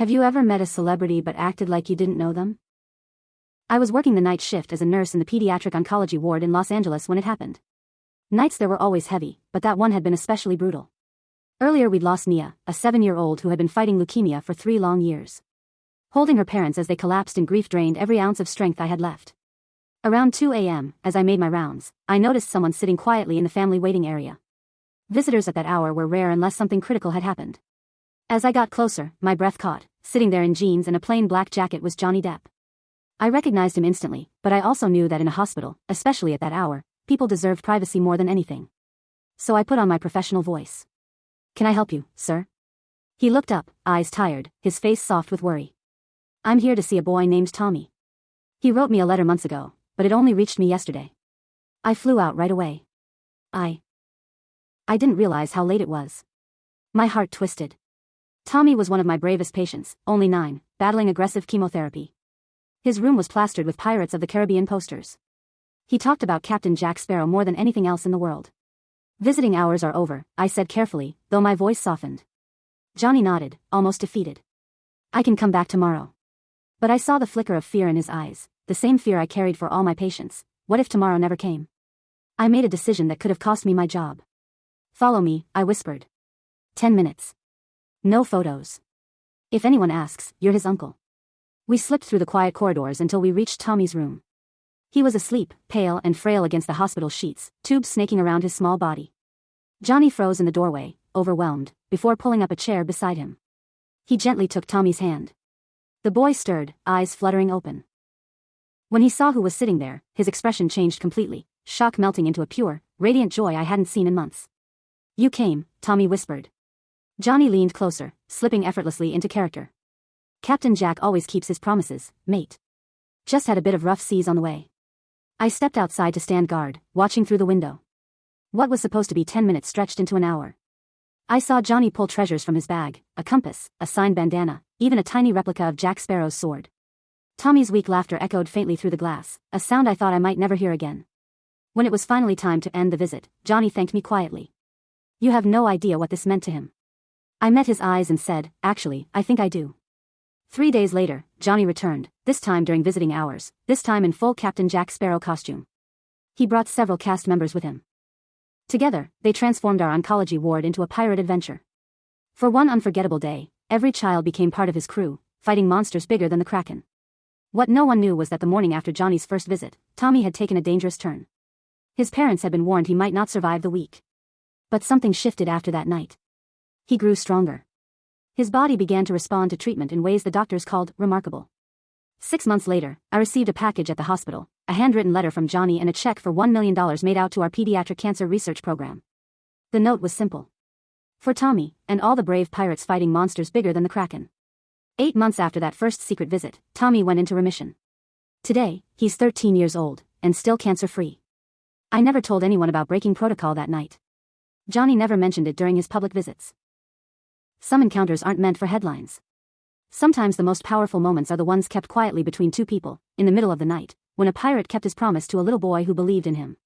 Have you ever met a celebrity but acted like you didn't know them? I was working the night shift as a nurse in the pediatric oncology ward in Los Angeles when it happened. Nights there were always heavy, but that one had been especially brutal. Earlier we'd lost Nia, a 7-year-old who had been fighting leukemia for 3 long years. Holding her parents as they collapsed in grief drained every ounce of strength I had left. Around 2 a.m., as I made my rounds, I noticed someone sitting quietly in the family waiting area. Visitors at that hour were rare unless something critical had happened. As I got closer, my breath caught. Sitting there in jeans and a plain black jacket was Johnny Depp. I recognized him instantly, but I also knew that in a hospital, especially at that hour, people deserved privacy more than anything. So I put on my professional voice. "Can I help you, sir?" He looked up, eyes tired, his face soft with worry. "I'm here to see a boy named Tommy. He wrote me a letter months ago, but it only reached me yesterday. I flew out right away. I didn't realize how late it was." My heart twisted. Tommy was one of my bravest patients, only 9, battling aggressive chemotherapy. His room was plastered with Pirates of the Caribbean posters. He talked about Captain Jack Sparrow more than anything else in the world. "Visiting hours are over," I said carefully, though my voice softened. Johnny nodded, almost defeated. "I can come back tomorrow." But I saw the flicker of fear in his eyes, the same fear I carried for all my patients. What if tomorrow never came? I made a decision that could have cost me my job. "Follow me," I whispered. 10 minutes. No photos. "If anyone asks, you're his uncle." We slipped through the quiet corridors until we reached Tommy's room. He was asleep, pale and frail against the hospital sheets, tubes snaking around his small body. Johnny froze in the doorway, overwhelmed, before pulling up a chair beside him. He gently took Tommy's hand. The boy stirred, eyes fluttering open. When he saw who was sitting there, his expression changed completely, shock melting into a pure, radiant joy I hadn't seen in months. "You came," Tommy whispered. Johnny leaned closer, slipping effortlessly into character. "Captain Jack always keeps his promises, mate. Just had a bit of rough seas on the way." I stepped outside to stand guard, watching through the window. What was supposed to be 10 minutes stretched into an hour. I saw Johnny pull treasures from his bag, a compass, a signed bandana, even a tiny replica of Jack Sparrow's sword. Tommy's weak laughter echoed faintly through the glass, a sound I thought I might never hear again. When it was finally time to end the visit, Johnny thanked me quietly. You have no idea what this meant to him. I met his eyes and said, "Actually, I think I do." 3 days later, Johnny returned, this time during visiting hours, this time in full Captain Jack Sparrow costume. He brought several cast members with him. Together, they transformed our oncology ward into a pirate adventure. For one unforgettable day, every child became part of his crew, fighting monsters bigger than the Kraken. What no one knew was that the morning after Johnny's first visit, Tommy had taken a dangerous turn. His parents had been warned he might not survive the week. But something shifted after that night. He grew stronger. His body began to respond to treatment in ways the doctors called remarkable. 6 months later, I received a package at the hospital, a handwritten letter from Johnny and a check for $1 million made out to our pediatric cancer research program. The note was simple. For Tommy, and all the brave pirates fighting monsters bigger than the Kraken. 8 months after that first secret visit, Tommy went into remission. Today, he's 13 years old, and still cancer-free. I never told anyone about breaking protocol that night. Johnny never mentioned it during his public visits. Some encounters aren't meant for headlines. Sometimes the most powerful moments are the ones kept quietly between two people, in the middle of the night, when a pirate kept his promise to a little boy who believed in him.